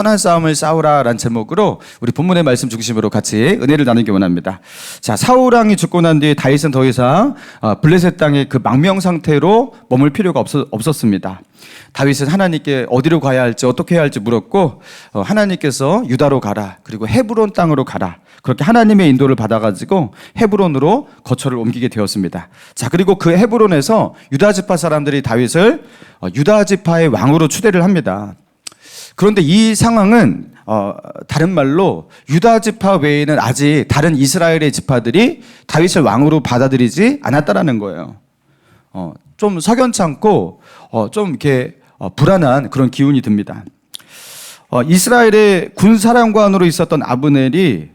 선한 싸움을 싸우라라는 제목으로 우리 본문의 말씀 중심으로 같이 은혜를 나누기 원합니다. 자, 사울 왕이 죽고 난 뒤에 다윗은 더 이상 블레셋 땅의 그 망명 상태로 머물 필요가 없었습니다. 다윗은 하나님께 어디로 가야 할지 어떻게 해야 할지 물었고 하나님께서 유다로 가라, 그리고 헤브론 땅으로 가라, 그렇게 하나님의 인도를 받아가지고 헤브론으로 거처를 옮기게 되었습니다. 자, 그리고 그 헤브론에서 유다 지파 사람들이 다윗을 유다 지파의 왕으로 추대를 합니다. 그런데 이 상황은 다른 말로 유다 지파 외에는 아직 다른 이스라엘의 지파들이 다윗을 왕으로 받아들이지 않았다라는 거예요. 좀 석연치 않고 좀 이렇게 불안한 그런 기운이 듭니다. 이스라엘의 군사령관으로 있었던 아브넬이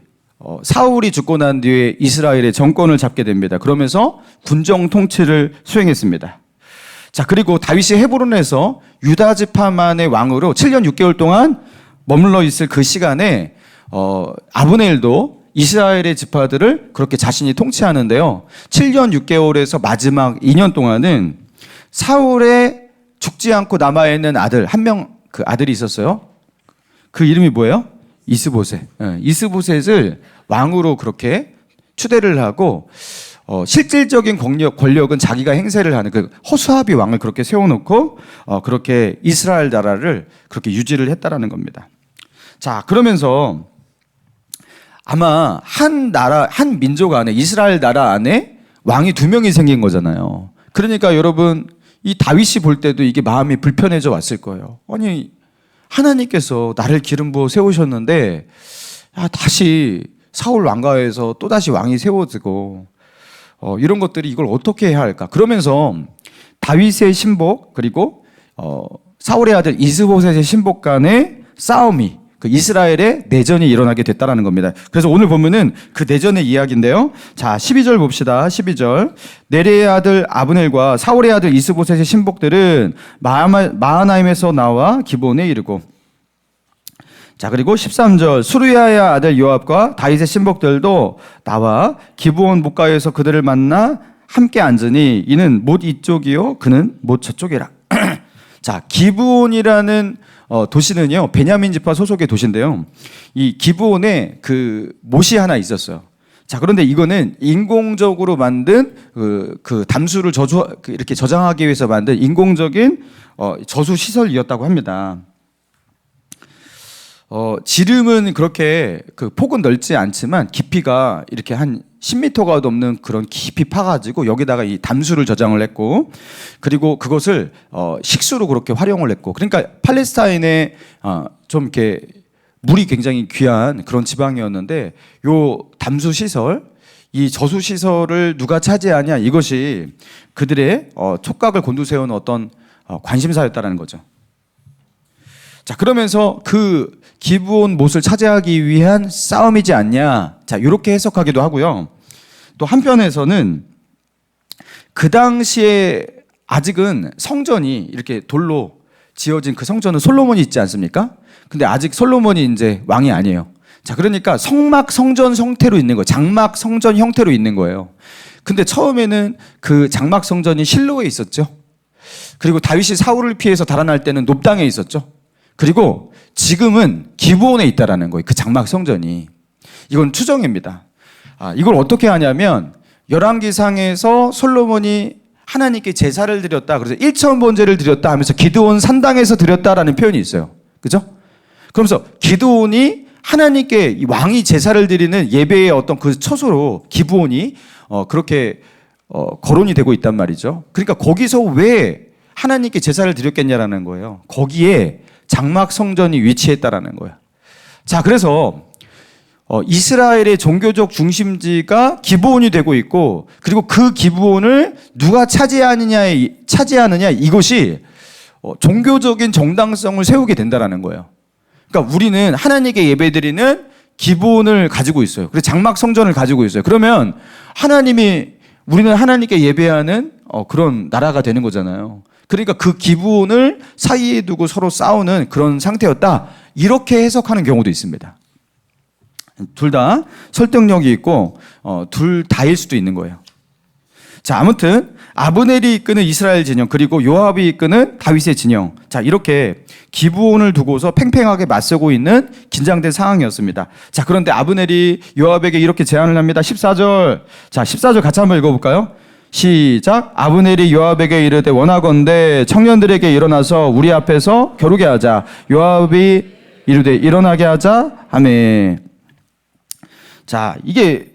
사울이 죽고 난 뒤에 이스라엘의 정권을 잡게 됩니다. 그러면서 군정 통치를 수행했습니다. 자, 그리고 다윗이 헤브론에서 유다 지파만의 왕으로 7년 6개월 동안 머물러 있을 그 시간에 아브넬도 이스라엘의 지파들을 그렇게 자신이 통치하는데요. 7년 6개월에서 마지막 2년 동안은 사울의 죽지 않고 남아있는 아들 한 명, 그 아들이 있었어요. 그 이름이 뭐예요? 이스보셋. 이스보셋을 왕으로 그렇게 추대를 하고 실질적인 권력은 자기가 행세를 하는 그 호수아비 왕을 그렇게 세워놓고 그렇게 이스라엘 나라를 그렇게 유지를 했다라는 겁니다. 자, 그러면서 아마 한 나라, 한 민족 안에, 이스라엘 나라 안에 왕이 2명이 생긴 거잖아요. 그러니까 여러분, 이 다윗이 볼 때도 이게 마음이 불편해져 왔을 거예요. 아니, 하나님께서 나를 기름 부어 세우셨는데 다시 사울 왕가에서 또다시 왕이 세워지고 이런 것들이 이걸 어떻게 해야 할까? 그러면서 다윗의 신복 그리고 사울의 아들 이스보셋의 신복 간의 싸움이, 그 이스라엘의 내전이 일어나게 됐다라는 겁니다. 그래서 오늘 보면은 그 내전의 이야기인데요. 자, 12절 봅시다. 12절. 네리의 아들 아브넬과 사울의 아들 이스보셋의 신복들은 마하나임에서 나와 기브온에 이르고, 자, 그리고 13절. 수르야의 아들 요압과 다윗의 신복들도 나와 기브온 목가에서 그들을 만나 함께 앉으니 이는 못 이쪽이요 그는 못 저쪽이라. 자, 기브온이라는 도시는요, 베냐민 지파 소속의 도시인데요. 이 기브온에 그 못이 하나 있었어요. 자, 그런데 이거는 인공적으로 만든 그 담수를 이렇게 저장하기 위해서 만든 인공적인 저수 시설이었다고 합니다. 지름은 그렇게 그 폭은 넓지 않지만 깊이가 이렇게 한 10m가 넘는 그런 깊이 파가지고 여기다가 이 담수를 저장을 했고, 그리고 그것을 식수로 그렇게 활용을 했고, 그러니까 팔레스타인에 좀 이렇게 물이 굉장히 귀한 그런 지방이었는데 요 담수 시설, 이 저수 시설을 누가 차지하냐, 이것이 그들의 촉각을 곤두세우는 어떤 관심사였다라는 거죠. 자, 그러면서 그 기브온 못을 차지하기 위한 싸움이지 않냐. 자, 이렇게 해석하기도 하고요. 또 한편에서는 그 당시에 아직은 성전이 이렇게 돌로 지어진 그 성전은 솔로몬이 있지 않습니까? 근데 아직 솔로몬이 이제 왕이 아니에요. 자, 그러니까 성막 성전 형태로 있는 거예요. 장막 성전 형태로 있는 거예요. 근데 처음에는 그 장막 성전이 실로에 있었죠. 그리고 다윗이 사울을 피해서 달아날 때는 높당에 있었죠. 그리고 지금은 기브온에 있다라는 거예요. 그 장막 성전이. 이건 추정입니다. 이걸 어떻게 하냐면 열왕기상에서 솔로몬이 하나님께 제사를 드렸다, 그래서 1천 번제를 드렸다 하면서 기드온 산당에서 드렸다라는 표현이 있어요. 그죠? 그러면서 기드온이 하나님께 이 왕이 제사를 드리는 예배의 어떤 그 처소로 기브온이 그렇게 거론이 되고 있단 말이죠. 그러니까 거기서 왜 하나님께 제사를 드렸겠냐라는 거예요. 거기에 장막 성전이 위치했다라는 거예요. 자, 그래서 이스라엘의 종교적 중심지가 기브온이 되고 있고, 그리고 그 기브온을 누가 차지하느냐, 이것이 종교적인 정당성을 세우게 된다라는 거예요. 그러니까 우리는 하나님께 예배드리는 기브온을 가지고 있어요. 그래서 장막 성전을 가지고 있어요. 그러면 우리는 하나님께 예배하는 그런 나라가 되는 거잖아요. 그러니까 그 기브온을 사이에 두고 서로 싸우는 그런 상태였다, 이렇게 해석하는 경우도 있습니다. 둘 다 설득력이 있고 둘 다일 수도 있는 거예요. 자, 아무튼 아브넬이 이끄는 이스라엘 진영 그리고 요압이 이끄는 다윗의 진영. 자, 이렇게 기브온을 두고서 팽팽하게 맞서고 있는 긴장된 상황이었습니다. 자, 그런데 아브넬이 요압에게 이렇게 제안을 합니다. 14절. 자, 14절 같이 한번 읽어볼까요? 시작. 아브넬이 요압에게 이르되 원하건대 청년들에게 일어나서 우리 앞에서 겨루게 하자. 요압이 이르되 일어나게 하자. 아멘. 자, 이게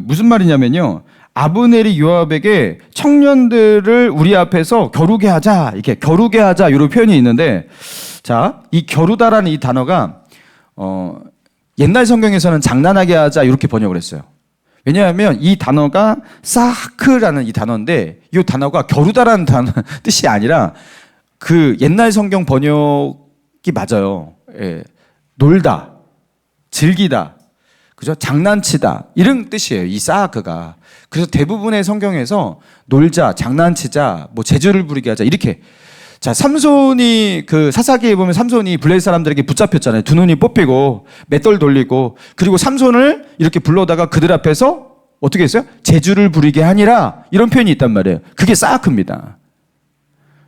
무슨 말이냐면요. 아브넬이 요압에게 청년들을 우리 앞에서 겨루게 하자, 이렇게 겨루게 하자, 이런 표현이 있는데, 자, 이 겨루다라는 이 단어가, 옛날 성경에서는 장난하게 하자, 이렇게 번역을 했어요. 왜냐하면 이 단어가 사크라는 이 단어인데, 이 단어가 겨루다라는 단어 뜻이 아니라, 옛날 성경 번역이 맞아요. 예. 놀다, 즐기다, 그죠? 장난치다. 이런 뜻이에요. 이 사크가. 그래서 대부분의 성경에서 놀자, 장난치자, 뭐 재주를 부리게 하자 이렇게. 자, 삼손이 사사기에 보면 삼손이 블레셋 사람들에게 붙잡혔잖아요. 두 눈이 뽑히고 맷돌 돌리고 그리고 삼손을 이렇게 불러다가 그들 앞에서 어떻게 했어요? 재주를 부리게 하니라 이런 표현이 있단 말이에요. 그게 사크입니다.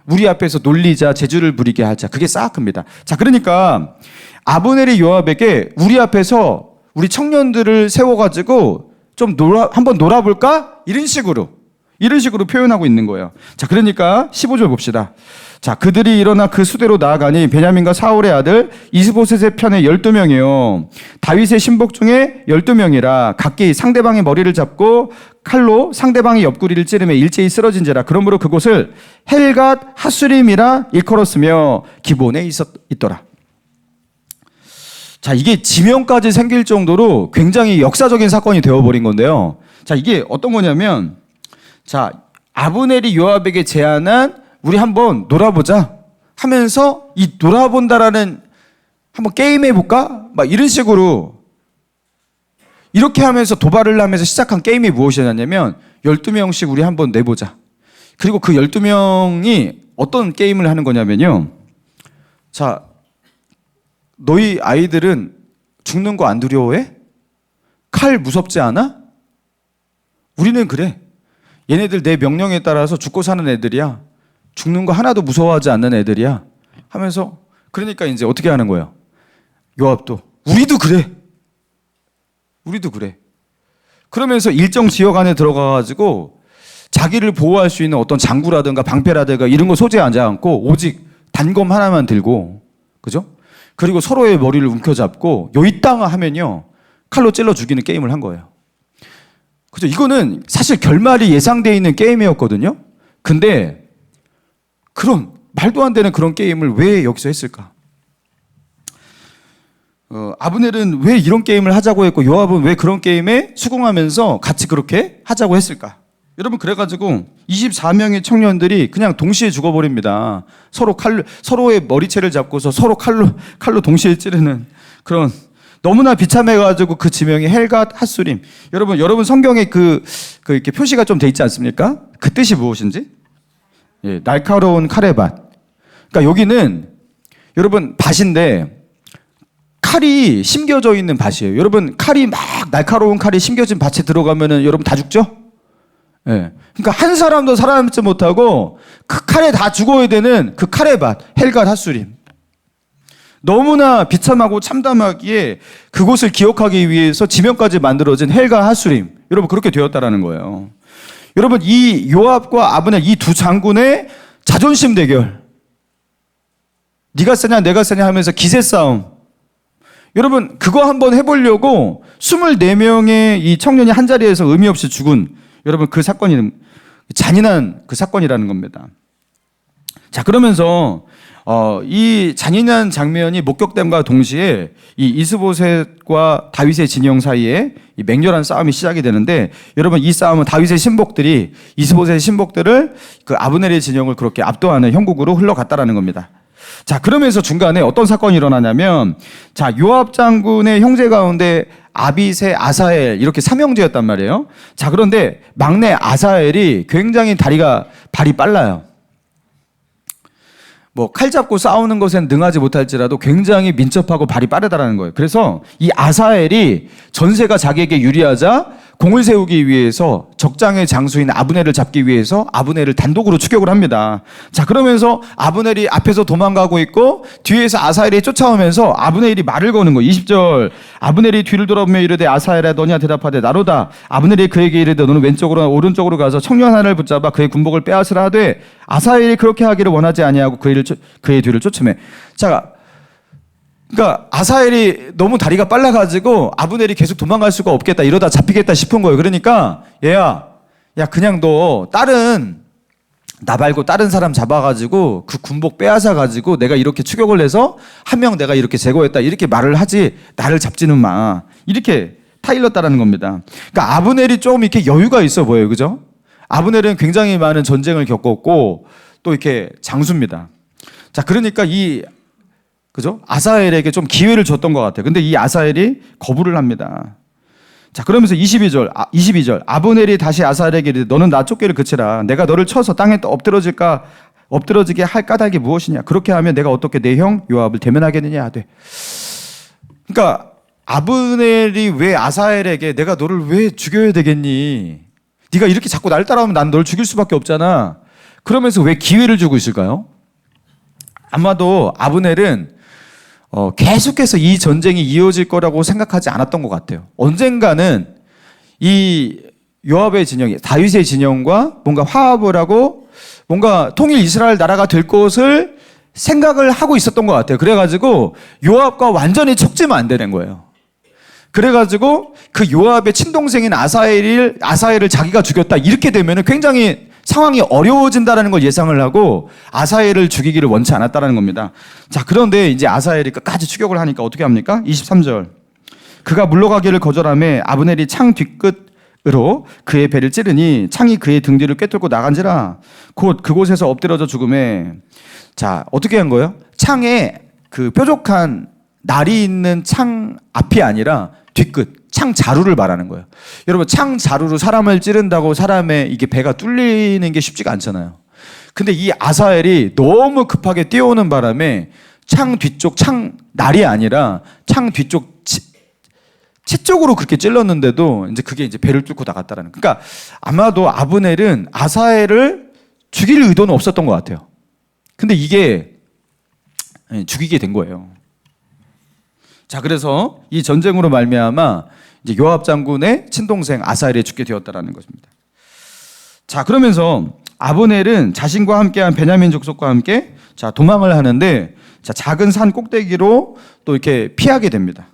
우리 앞에서 놀리자, 재주를 부리게 하자. 그게 사크입니다. 자, 그러니까 아브넬이 요압에게 우리 앞에서 우리 청년들을 세워가지고 좀 한번 놀아볼까? 이런 식으로 표현하고 있는 거예요. 자, 그러니까 15절 봅시다. 자, 그들이 일어나 그 수대로 나아가니 베냐민과 사울의 아들 이스보셋의 편에 12명이요. 다윗의 신복 중에 12명이라 각기 상대방의 머리를 잡고 칼로 상대방의 옆구리를 찌르며 일제히 쓰러진지라. 그러므로 그곳을 헬갓 하수림이라 일컬었으며 기본에 있더라. 자, 이게 지명까지 생길 정도로 굉장히 역사적인 사건이 되어버린 건데요. 자, 이게 어떤 거냐면, 자, 아브넬이 요압에게 제안한 우리 한번 놀아보자 하면서 이 놀아본다라는 한번 게임해볼까? 막 이런 식으로 이렇게 하면서 도발을 하면서 시작한 게임이 무엇이었냐면 12명씩 우리 한번 내보자. 그리고 그 12명이 어떤 게임을 하는 거냐면요. 자, 너희 아이들은 죽는 거 안 두려워해? 칼 무섭지 않아? 우리는 그래. 얘네들 내 명령에 따라서 죽고 사는 애들이야. 죽는 거 하나도 무서워하지 않는 애들이야. 하면서 그러니까 이제 어떻게 하는 거예요? 요압도 우리도 그래. 우리도 그래. 그러면서 일정 지역 안에 들어가가지고 자기를 보호할 수 있는 어떤 장구라든가 방패라든가 이런 거 소지하지 않고 오직 단검 하나만 들고, 그죠? 그리고 서로의 머리를 움켜잡고 요이땅 하면요 칼로 찔러 죽이는 게임을 한 거예요. 그죠? 이거는 사실 결말이 예상되어 있는 게임이었거든요. 근데 그런 말도 안 되는 그런 게임을 왜 여기서 했을까? 아브넬은 왜 이런 게임을 하자고 했고 요압은 왜 그런 게임에 수긍하면서 같이 그렇게 하자고 했을까? 여러분, 그래가지고 24명의 청년들이 그냥 동시에 죽어버립니다. 서로의 머리채를 잡고서 서로 칼로 동시에 찌르는 그런, 너무나 비참해가지고 그 지명이 헬갓 핫수림. 여러분 성경에 이렇게 표시가 좀 돼 있지 않습니까? 그 뜻이 무엇인지? 예, 날카로운 칼의 밭. 그러니까 여기는 여러분 밭인데 칼이 심겨져 있는 밭이에요. 여러분 날카로운 칼이 심겨진 밭에 들어가면은 여러분 다 죽죠? 예. 그러니까 한 사람도 살아남지 못하고 그 칼에 다 죽어야 되는 그 칼의 밭, 헬갓 핫수림. 너무나 비참하고 참담하기에 그곳을 기억하기 위해서 지명까지 만들어진 헬갓 핫수림. 여러분, 그렇게 되었다라는 거예요. 여러분, 이 요압과 아브넬 이 두 장군의 자존심 대결. 네가 세냐 내가 세냐 하면서 기세 싸움. 여러분, 그거 한번 해보려고 24명의 이 청년이 한 자리에서 의미 없이 죽은, 여러분, 그 사건이 잔인한 그 사건이라는 겁니다. 자, 그러면서 이 잔인한 장면이 목격됨과 동시에 이 이스보셋과 다윗의 진영 사이에 이 맹렬한 싸움이 시작이 되는데, 여러분, 이 싸움은 다윗의 신복들이 이스보셋의 신복들을 그 아브넬의 진영을 그렇게 압도하는 형국으로 흘러갔다라는 겁니다. 자, 그러면서 중간에 어떤 사건이 일어나냐면, 자, 요압 장군의 형제 가운데 아비새, 아사엘 이렇게 삼형제였단 말이에요. 자, 그런데 막내 아사엘이 굉장히 발이 빨라요. 뭐 칼 잡고 싸우는 것엔 능하지 못할지라도 굉장히 민첩하고 발이 빠르다라는 거예요. 그래서 이 아사엘이 전세가 자기에게 유리하자 공을 세우기 위해서 적장의 장수인 아브넬을 잡기 위해서 아브넬을 단독으로 추격을 합니다. 자, 그러면서 아브넬이 앞에서 도망가고 있고 뒤에서 아사엘이 쫓아오면서 아브넬이 말을 거는 거예요. 20절 아브넬이 뒤를 돌아보며 이르되 아사엘아 너냐 대답하되 나로다. 아브넬이 그에게 이르되 너는 왼쪽으로 오른쪽으로 가서 청년 하나를 붙잡아 그의 군복을 빼앗으라 하되 아사엘이 그렇게 하기를 원하지 아니하고 그의 뒤를 쫓으매. 자, 그러니까 아사엘이 너무 다리가 빨라가지고 아브넬이 계속 도망갈 수가 없겠다, 이러다 잡히겠다 싶은 거예요. 그러니까 야 그냥 너 나 말고 다른 사람 잡아가지고 그 군복 빼앗아가지고 내가 이렇게 추격을 해서 한 명 내가 이렇게 제거했다 이렇게 말을 하지 나를 잡지는 마, 이렇게 타일렀다라는 겁니다. 그러니까 아브넬이 좀 이렇게 여유가 있어 보여요, 그죠? 아브넬은 굉장히 많은 전쟁을 겪었고 또 이렇게 장수입니다. 자, 그러니까 그죠? 아사엘에게 좀 기회를 줬던 것 같아요. 근데 이 아사엘이 거부를 합니다. 자, 그러면서 22절 아브넬이 다시 아사엘에게 이르되 너는 나 쫓기를 그치라. 내가 너를 쳐서 땅에 엎드러지게 할 까닭이 무엇이냐? 그렇게 하면 내가 어떻게 내 형 요압을 대면하겠느냐 하되. 그러니까 아브넬이 왜 아사엘에게 내가 너를 왜 죽여야 되겠니? 네가 이렇게 자꾸 날 따라오면 난 널 죽일 수밖에 없잖아. 그러면서 왜 기회를 주고 있을까요? 아마도 아브넬은 계속해서 이 전쟁이 이어질 거라고 생각하지 않았던 것 같아요. 언젠가는 이 요압의 진영이 다윗의 진영과 뭔가 화합을 하고 뭔가 통일 이스라엘 나라가 될 것을 생각을 하고 있었던 것 같아요. 그래가지고 요압과 완전히 척지면 안 되는 거예요. 그래가지고 그 요압의 친동생인 아사엘을 자기가 죽였다 이렇게 되면은 굉장히 상황이 어려워진다는 걸 예상을 하고 아사엘을 죽이기를 원치 않았다는 겁니다. 자, 그런데 이제 아사엘이 끝까지 추격을 하니까 어떻게 합니까? 23절 그가 물러가기를 거절하며 아브넬이 창 뒤끝으로 그의 배를 찌르니 창이 그의 등 뒤를 꿰뚫고 나간지라 곧 그곳에서 엎드러져 죽음에. 자, 어떻게 한 거예요? 창에 그 뾰족한 날이 있는 창 앞이 아니라 뒤끝, 창 자루를 말하는 거예요. 여러분, 창 자루로 사람을 찌른다고 사람의 이게 배가 뚫리는 게 쉽지가 않잖아요. 근데 이 아사엘이 너무 급하게 뛰어오는 바람에 창 뒤쪽 날이 아니라 창 뒤쪽 채 쪽으로 그렇게 찔렀는데도 이제 그게 이제 배를 뚫고 나갔다라는. 그러니까 아마도 아브넬은 아사엘을 죽일 의도는 없었던 것 같아요. 근데 이게 죽이게 된 거예요. 자, 그래서 이 전쟁으로 말미암아 이제 요압 장군의 친동생 아사엘이 죽게 되었다라는 것입니다. 자, 그러면서 아브넬은 자신과 함께한 베냐민 족속과 함께 자 도망을 하는데 자 작은 산 꼭대기로 또 이렇게 피하게 됩니다.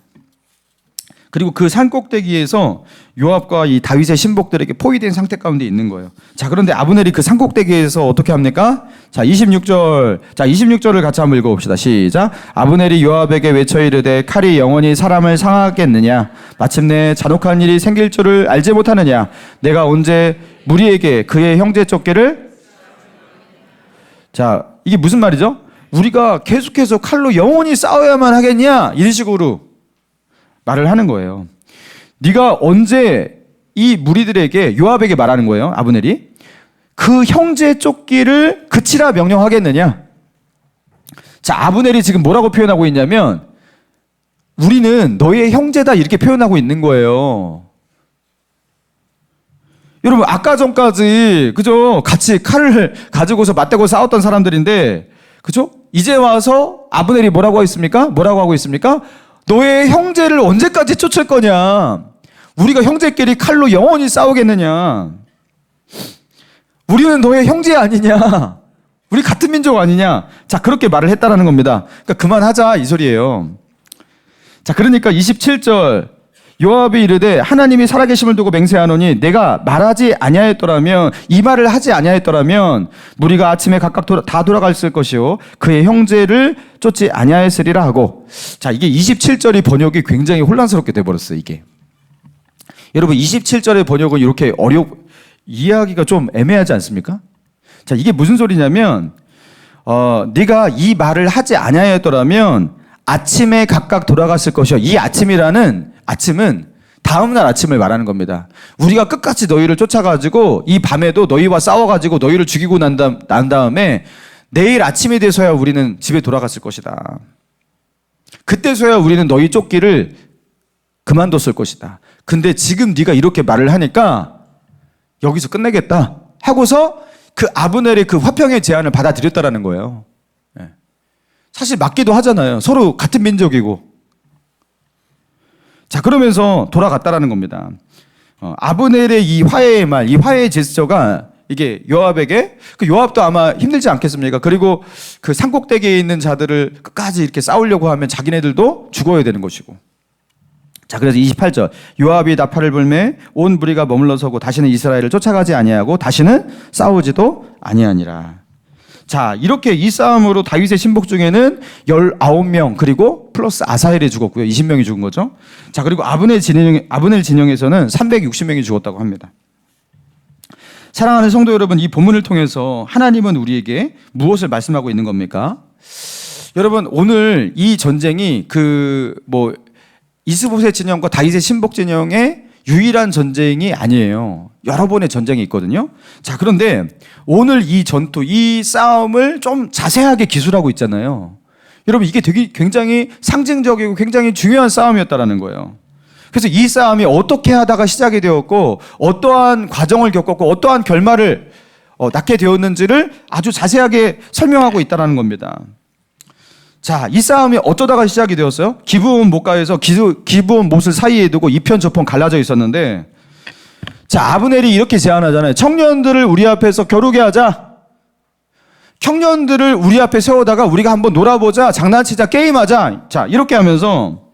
그리고 그 산 꼭대기에서 요압과 이 다윗의 신복들에게 포위된 상태 가운데 있는 거예요. 자, 그런데 아브넬이 그 산 꼭대기에서 어떻게 합니까? 자, 26절. 자, 26절을 같이 한번 읽어봅시다. 시작. 아브넬이 요압에게 외쳐 이르되 칼이 영원히 사람을 상하겠느냐? 마침내 잔혹한 일이 생길 줄을 알지 못하느냐? 내가 언제 무리에게 그의 형제 쫓기를. 자, 이게 무슨 말이죠? 우리가 계속해서 칼로 영원히 싸워야만 하겠냐? 이런 식으로 말을 하는 거예요. 네가 언제 이 무리들에게 요압에게 말하는 거예요. 아브넬이 그 형제 쫓기를 그치라 명령하겠느냐. 자, 아브넬이 지금 뭐라고 표현하고 있냐면 우리는 너의 형제다 이렇게 표현하고 있는 거예요. 여러분, 아까 전까지 그죠? 같이 칼을 가지고서 맞대고 싸웠던 사람들인데 그죠? 이제 와서 아브넬이 뭐라고 했습니까? 뭐라고 하고 있습니까? 너의 형제를 언제까지 쫓을 거냐? 우리가 형제끼리 칼로 영원히 싸우겠느냐? 우리는 너의 형제 아니냐? 우리 같은 민족 아니냐? 자, 그렇게 말을 했다라는 겁니다. 그러니까 그만하자 이 소리예요. 자, 그러니까 27절 요압이 이르되 하나님이 살아계심을 두고 맹세하노니 내가 말하지 아니하였더라면 이 말을 하지 아니하였더라면 무리가 아침에 각각 다 돌아갔을 것이요 그의 형제를 쫓지 아니하였으리라 하고. 자, 이게 27절의 번역이 굉장히 혼란스럽게 돼버렸어요. 이게 여러분 27절의 번역은 이렇게 이해하기가 좀 애매하지 않습니까? 자, 이게 무슨 소리냐면 네가 이 말을 하지 아니하였더라면 아침에 각각 돌아갔을 것이요. 이 아침은 다음날 아침을 말하는 겁니다. 우리가 끝까지 너희를 쫓아가지고 이 밤에도 너희와 싸워가지고 너희를 죽이고 난 다음에 내일 아침이 돼서야 우리는 집에 돌아갔을 것이다. 그때서야 우리는 너희 쫓기를 그만뒀을 것이다. 근데 지금 네가 이렇게 말을 하니까 여기서 끝내겠다 하고서 그 아브넬의 그 화평의 제안을 받아들였다라는 거예요. 예. 사실 맞기도 하잖아요. 서로 같은 민족이고. 자, 그러면서 돌아갔다라는 겁니다. 아브넬의 이 화해의 말, 이 화해의 제스처가 이게 요압에게, 그 요압도 아마 힘들지 않겠습니까? 그리고 그 산꼭대기에 있는 자들을 끝까지 이렇게 싸우려고 하면 자기네들도 죽어야 되는 것이고. 자, 그래서 28절. 요압이 나팔을 불매 온 무리가 머물러 서고 다시는 이스라엘을 쫓아가지 아니하고 다시는 싸우지도 아니하니라. 자, 이렇게 이 싸움으로 다윗의 신복 중에는 19명 그리고 플러스 아사헬이 죽었고요. 20명이 죽은 거죠. 자, 그리고 아브넬 진영에서는 360명이 죽었다고 합니다. 사랑하는 성도 여러분, 이 본문을 통해서 하나님은 우리에게 무엇을 말씀하고 있는 겁니까? 여러분, 오늘 이 전쟁이 이스보셋 진영과 다윗의 신복 진영의 유일한 전쟁이 아니에요. 여러 번의 전쟁이 있거든요. 자, 그런데 오늘 이 전투, 이 싸움을 좀 자세하게 기술하고 있잖아요. 여러분, 이게 되게 굉장히 상징적이고 굉장히 중요한 싸움이었다라는 거예요. 그래서 이 싸움이 어떻게 하다가 시작이 되었고 어떠한 과정을 겪었고 어떠한 결말을 낳게 되었는지를 아주 자세하게 설명하고 있다는 겁니다. 자, 이 싸움이 어쩌다가 시작이 되었어요? 기브온 못가에서 기브온 못을 사이에 두고 이편 저편 갈라져 있었는데, 자, 아브넬이 이렇게 제안하잖아요. 청년들을 우리 앞에서 겨루게 하자. 청년들을 우리 앞에 세우다가 우리가 한번 놀아보자, 장난치자, 게임하자. 자, 이렇게 하면서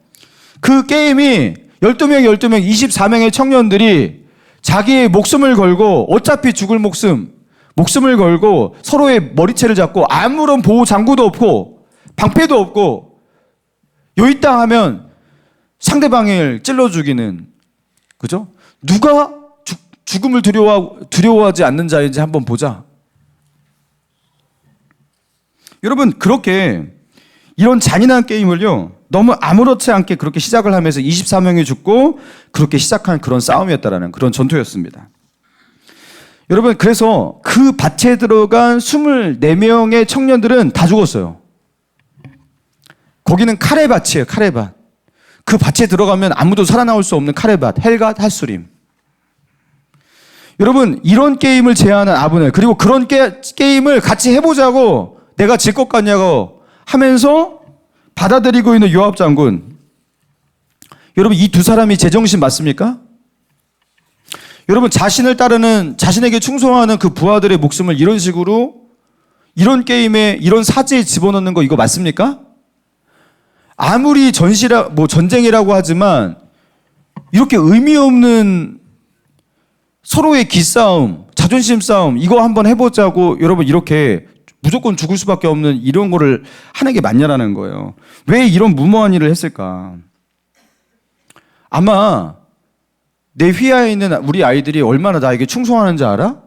그 게임이 12명, 24명의 청년들이 자기의 목숨을 걸고 어차피 죽을 목숨을 걸고 서로의 머리채를 잡고 아무런 보호 장구도 없고 방패도 없고 요있다 하면 상대방을 찔러 죽이는, 그죠? 누가 죽음을 두려워하지 않는 자인지 한번 보자. 여러분, 그렇게 이런 잔인한 게임을요, 너무 아무렇지 않게 그렇게 시작을 하면서 24명이 죽고 그렇게 시작한 그런 싸움이었다라는 그런 전투였습니다. 여러분, 그래서 그 밭에 들어간 24명의 청년들은 다 죽었어요. 거기는 칼의 밭이에요, 칼의 밭. 그 밭에 들어가면 아무도 살아나올 수 없는 칼의 밭, 헬갓 핫수림. 여러분, 이런 게임을 제안한 아브넬, 그리고 그런 게임을 같이 해보자고 내가 질 것 같냐고 하면서 받아들이고 있는 요압 장군. 여러분, 이 두 사람이 제정신 맞습니까? 여러분, 자신을 따르는, 자신에게 충성하는 그 부하들의 목숨을 이런 식으로 이런 게임에, 이런 사지에 집어넣는 거 이거 맞습니까? 아무리 전쟁이라고 하지만 이렇게 의미 없는 서로의 기싸움, 자존심 싸움 이거 한번 해보자고 여러분 이렇게 무조건 죽을 수밖에 없는 이런 거를 하는 게 맞냐라는 거예요. 왜 이런 무모한 일을 했을까? 아마 내 휘하에 있는 우리 아이들이 얼마나 나에게 충성하는지 알아?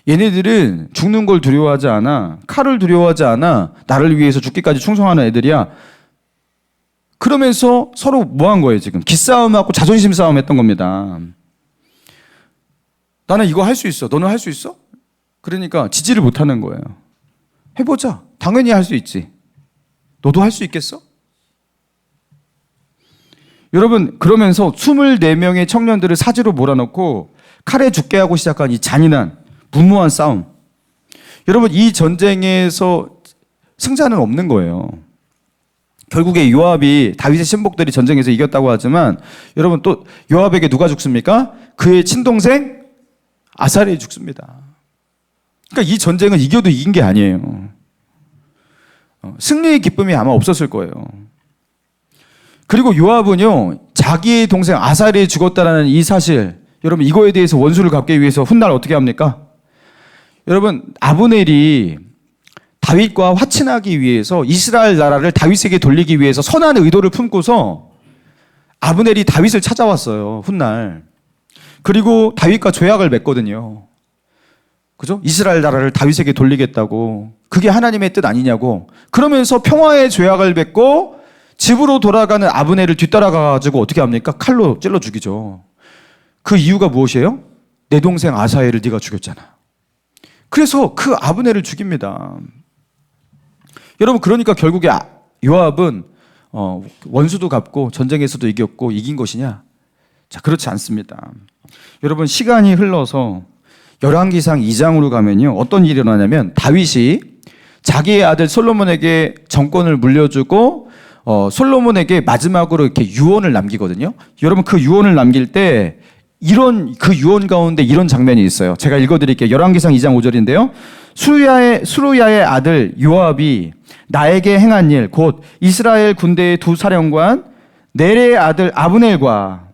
얘네들은 죽는 걸 두려워하지 않아. 칼을 두려워하지 않아. 나를 위해서 죽기까지 충성하는 애들이야. 그러면서 서로 뭐 한 거예요, 지금? 기싸움하고 자존심 싸움 했던 겁니다. 나는 이거 할 수 있어. 너는 할 수 있어? 그러니까 지지를 못하는 거예요. 해보자. 당연히 할 수 있지. 너도 할 수 있겠어? 여러분, 그러면서 24명의 청년들을 사지로 몰아넣고 칼에 죽게 하고 시작한 이 잔인한 무모한 싸움. 여러분, 이 전쟁에서 승자는 없는 거예요. 결국에 요압이 다윗의 신복들이 전쟁에서 이겼다고 하지만 여러분, 또 요압에게 누가 죽습니까? 그의 친동생 아사엘이 죽습니다. 그러니까 이 전쟁은 이겨도 이긴 게 아니에요. 승리의 기쁨이 아마 없었을 거예요. 그리고 요압은요, 자기의 동생 아사엘이 죽었다라는 이 사실, 여러분 이거에 대해서 원수를 갚기 위해서 훗날 어떻게 합니까? 여러분, 아브넬이 다윗과 화친하기 위해서 이스라엘 나라를 다윗에게 돌리기 위해서 선한 의도를 품고서 아브넬이 다윗을 찾아왔어요, 훗날. 그리고 다윗과 조약을 맺거든요. 그죠? 이스라엘 나라를 다윗에게 돌리겠다고. 그게 하나님의 뜻 아니냐고. 그러면서 평화의 조약을 맺고 집으로 돌아가는 아브넬을 뒤따라가가지고 어떻게 합니까? 칼로 찔러 죽이죠. 그 이유가 무엇이에요? 내 동생 아사엘을 네가 죽였잖아. 그래서 그 아브넬을 죽입니다. 여러분, 그러니까 결국에 요압은 원수도 갚고 전쟁에서도 이겼고 이긴 것이냐? 자, 그렇지 않습니다. 여러분, 시간이 흘러서 열왕기상 2장으로 가면요, 어떤 일이 일어나냐면 다윗이 자기의 아들 솔로몬에게 정권을 물려주고 솔로몬에게 마지막으로 이렇게 유언을 남기거든요. 여러분, 그 유언을 남길 때 그 유언 가운데 이런 장면이 있어요. 제가 읽어드릴게요. 열왕기상 2장 5절인데요. 수루야의 아들 요압이 나에게 행한 일, 곧 이스라엘 군대의 두 사령관 네레의 아들 아브넬과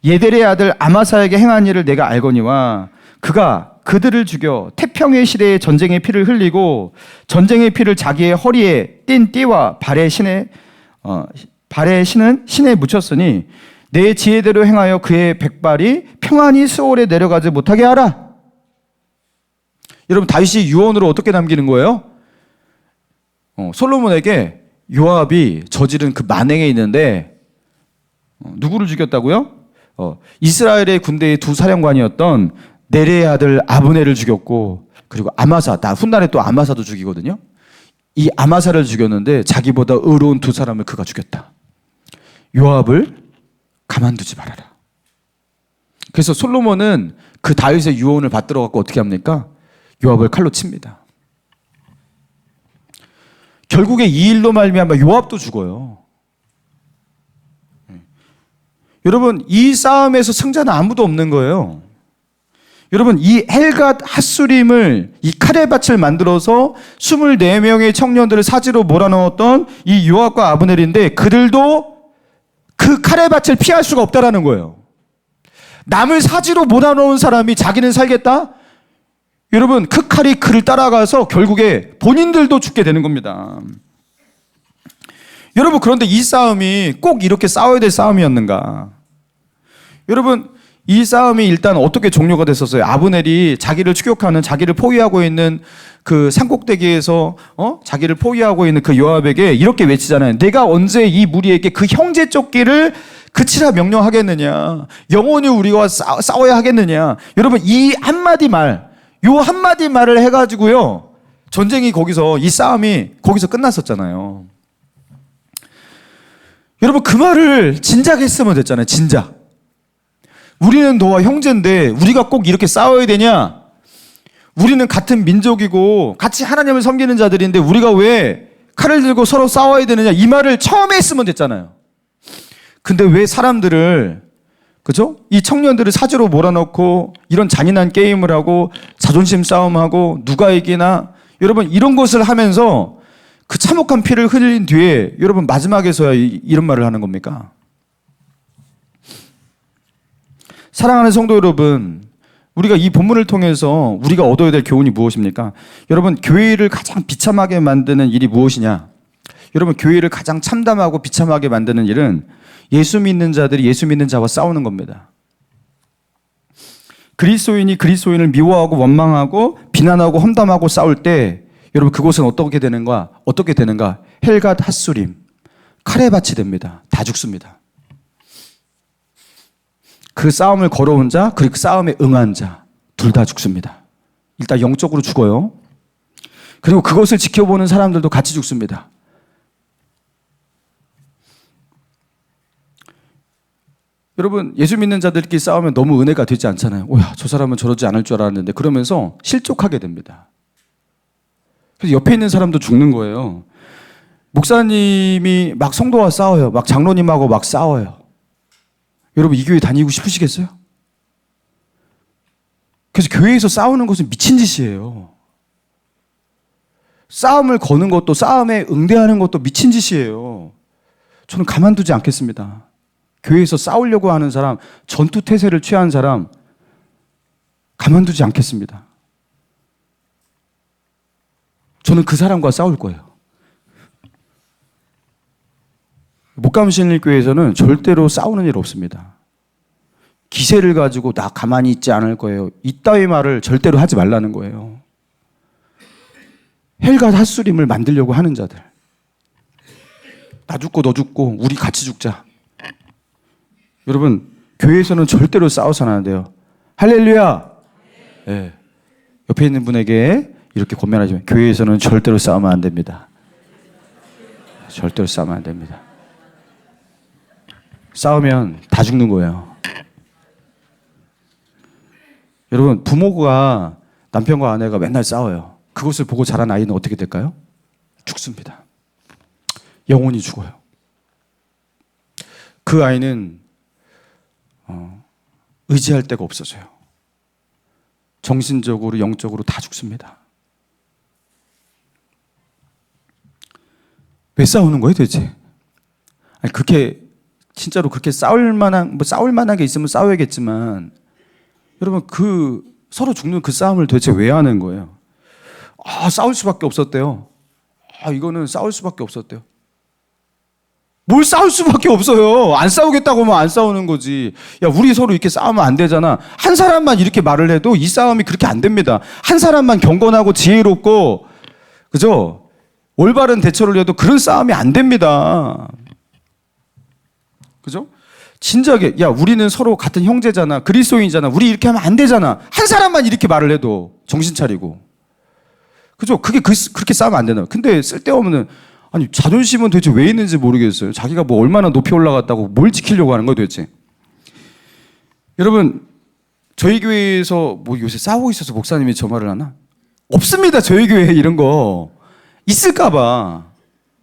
예델의 아들 아마사에게 행한 일을 내가 알거니와 그가 그들을 죽여 태평의 시대에 전쟁의 피를 흘리고 전쟁의 피를 자기의 허리에 띤 띠와 발의 신은 신에 묻혔으니 내 지혜대로 행하여 그의 백발이 평안히 수월에 내려가지 못하게 하라. 여러분, 다윗이 유언으로 어떻게 남기는 거예요? 솔로몬에게 요압이 저지른 그 만행에 있는데 누구를 죽였다고요? 이스라엘의 군대의 두 사령관이었던 네레의 아들 아브넬을 죽였고, 그리고 아마사, 훗날에 또 아마사도 죽이거든요. 이 아마사를 죽였는데 자기보다 의로운 두 사람을 그가 죽였다. 요압을 가만두지 말아라. 그래서 솔로몬은 그 다윗의 유언을 받들어 갖고 어떻게 합니까? 요압을 칼로 칩니다. 결국에 이 일로 말미암아 요압도 죽어요. 여러분, 이 싸움에서 승자는 아무도 없는 거예요. 여러분, 이 헬갓 핫수림을, 이 카레밭을 만들어서 24명의 청년들을 사지로 몰아넣었던 이 요압과 아브넬인데 그들도 그 카레밭을 피할 수가 없다라는 거예요. 남을 사지로 몰아넣은 사람이 자기는 살겠다? 여러분, 그 칼이 그를 따라가서 결국에 본인들도 죽게 되는 겁니다. 여러분, 그런데 이 싸움이 꼭 이렇게 싸워야 될 싸움이었는가? 여러분, 이 싸움이 일단 어떻게 종료가 됐었어요? 아브넬이 자기를 추격하는, 자기를 포위하고 있는 그 산꼭대기에서 자기를 포위하고 있는 그 요압에게 이렇게 외치잖아요. 내가 언제 이 무리에게 그 형제 쫓기를 그치라 명령하겠느냐? 영원히 우리가 싸워야 하겠느냐? 여러분, 이 한마디 말, 요 한마디 말을 해가지고요, 전쟁이 거기서, 이 싸움이 거기서 끝났었잖아요. 여러분, 그 말을 진작 했으면 됐잖아요. 진작. 우리는 너와 형제인데 우리가 꼭 이렇게 싸워야 되냐? 우리는 같은 민족이고 같이 하나님을 섬기는 자들인데 우리가 왜 칼을 들고 서로 싸워야 되느냐? 이 말을 처음에 했으면 됐잖아요. 근데 왜 사람들을, 그죠? 이 청년들을 사지로 몰아넣고 이런 잔인한 게임을 하고 자존심 싸움하고 누가 이기나, 여러분, 이런 것을 하면서 그 참혹한 피를 흘린 뒤에 여러분 마지막에서야 이런 말을 하는 겁니까? 사랑하는 성도 여러분, 우리가 이 본문을 통해서 우리가 얻어야 될 교훈이 무엇입니까? 여러분, 교회를 가장 비참하게 만드는 일이 무엇이냐? 여러분, 교회를 가장 참담하고 비참하게 만드는 일은 예수 믿는 자들이 예수 믿는 자와 싸우는 겁니다. 그리스도인이 그리스도인을 미워하고 원망하고 비난하고 험담하고 싸울 때 여러분, 그곳은 어떻게 되는가? 헬갓 핫수림, 카레밭이 됩니다. 다 죽습니다. 그 싸움을 걸어온 자, 그리고 그 싸움에 응한 자, 둘 다 죽습니다. 일단 영적으로 죽어요. 그리고 그것을 지켜보는 사람들도 같이 죽습니다. 여러분, 예수 믿는 자들끼리 싸우면 너무 은혜가 되지 않잖아요. 오야, 저 사람은 저러지 않을 줄 알았는데, 그러면서 실족하게 됩니다. 그래서 옆에 있는 사람도 죽는 거예요. 목사님이 막 성도와 싸워요. 막 장로님하고 막 싸워요. 여러분, 이 교회 다니고 싶으시겠어요? 그래서 교회에서 싸우는 것은 미친 짓이에요. 싸움을 거는 것도, 싸움에 응대하는 것도 미친 짓이에요. 저는 가만두지 않겠습니다. 교회에서 싸우려고 하는 사람, 전투 태세를 취한 사람, 가만두지 않겠습니다. 저는 그 사람과 싸울 거예요. 목감신일교회에서는 절대로 싸우는 일 없습니다. 기세를 가지고 나 가만히 있지 않을 거예요. 이따위 말을 절대로 하지 말라는 거예요. 헬갓 핫수림을 만들려고 하는 자들. 나 죽고 너 죽고 우리 같이 죽자. 여러분, 교회에서는 절대로 싸워서는 안 돼요. 할렐루야. 네. 옆에 있는 분에게 이렇게 권면하지만 교회에서는 절대로 싸우면 안 됩니다. 절대로 싸우면 안 됩니다. 싸우면 다 죽는 거예요. 여러분, 부모가 남편과 아내가 맨날 싸워요. 그것을 보고 자란 아이는 어떻게 될까요? 죽습니다. 영원히 죽어요. 그 아이는 의지할 데가 없어져요. 정신적으로, 영적으로 다 죽습니다. 왜 싸우는 거예요, 도대체? 아니, 그렇게 진짜로 그렇게 싸울 만한 게 있으면 싸워야겠지만, 여러분, 서로 죽는 그 싸움을 도대체 왜 하는 거예요? 싸울 수밖에 없었대요. 이거는 싸울 수밖에 없었대요. 뭘 싸울 수밖에 없어요. 안 싸우겠다고 하면 안 싸우는 거지. 야, 우리 서로 이렇게 싸우면 안 되잖아. 한 사람만 이렇게 말을 해도 이 싸움이 그렇게 안 됩니다. 한 사람만 경건하고 지혜롭고, 그죠? 올바른 대처를 해도 그런 싸움이 안 됩니다. 그죠? 진작에, 야, 우리는 서로 같은 형제잖아. 그리스도인이잖아. 우리 이렇게 하면 안 되잖아. 한 사람만 이렇게 말을 해도 정신 차리고. 그죠? 그렇게 싸우면 안 되나. 근데 쓸데없는, 아니, 자존심은 도대체 왜 있는지 모르겠어요. 자기가 뭐 얼마나 높이 올라갔다고 뭘 지키려고 하는 거예요, 도대체. 여러분, 저희 교회에서 뭐 요새 싸우고 있어서 목사님이 저 말을 하나? 없습니다, 저희 교회에 이런 거. 있을까봐.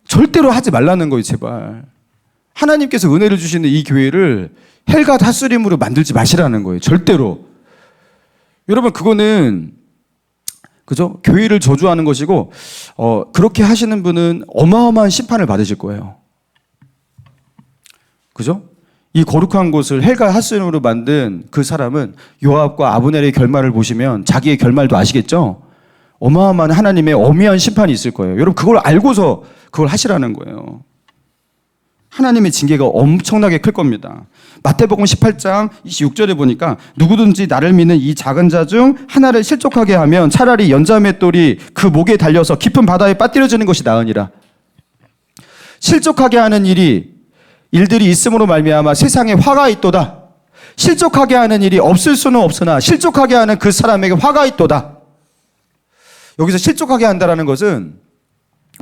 절대로 하지 말라는 거예요, 제발. 하나님께서 은혜를 주시는 이 교회를 헬과 핫수림으로 만들지 마시라는 거예요, 절대로. 여러분, 그거는, 그죠? 교회를 저주하는 것이고, 그렇게 하시는 분은 어마어마한 심판을 받으실 거예요. 그죠? 이 거룩한 곳을 헬과 핫수림으로 만든 그 사람은 요압과 아브넬의 결말을 보시면 자기의 결말도 아시겠죠? 어마어마한 하나님의 엄미한 심판이 있을 거예요. 여러분, 그걸 알고서 그걸 하시라는 거예요. 하나님의 징계가 엄청나게 클 겁니다. 마태복음 18장 26절에 보니까 누구든지 나를 믿는 이 작은 자 중 하나를 실족하게 하면 차라리 연자맷돌이 그 목에 달려서 깊은 바다에 빠뜨려지는 것이 나으니라. 실족하게 하는 일들이 있음으로 말미암아 세상에 화가 있도다. 실족하게 하는 일이 없을 수는 없으나 실족하게 하는 그 사람에게 화가 있도다. 여기서 실족하게 한다라는 것은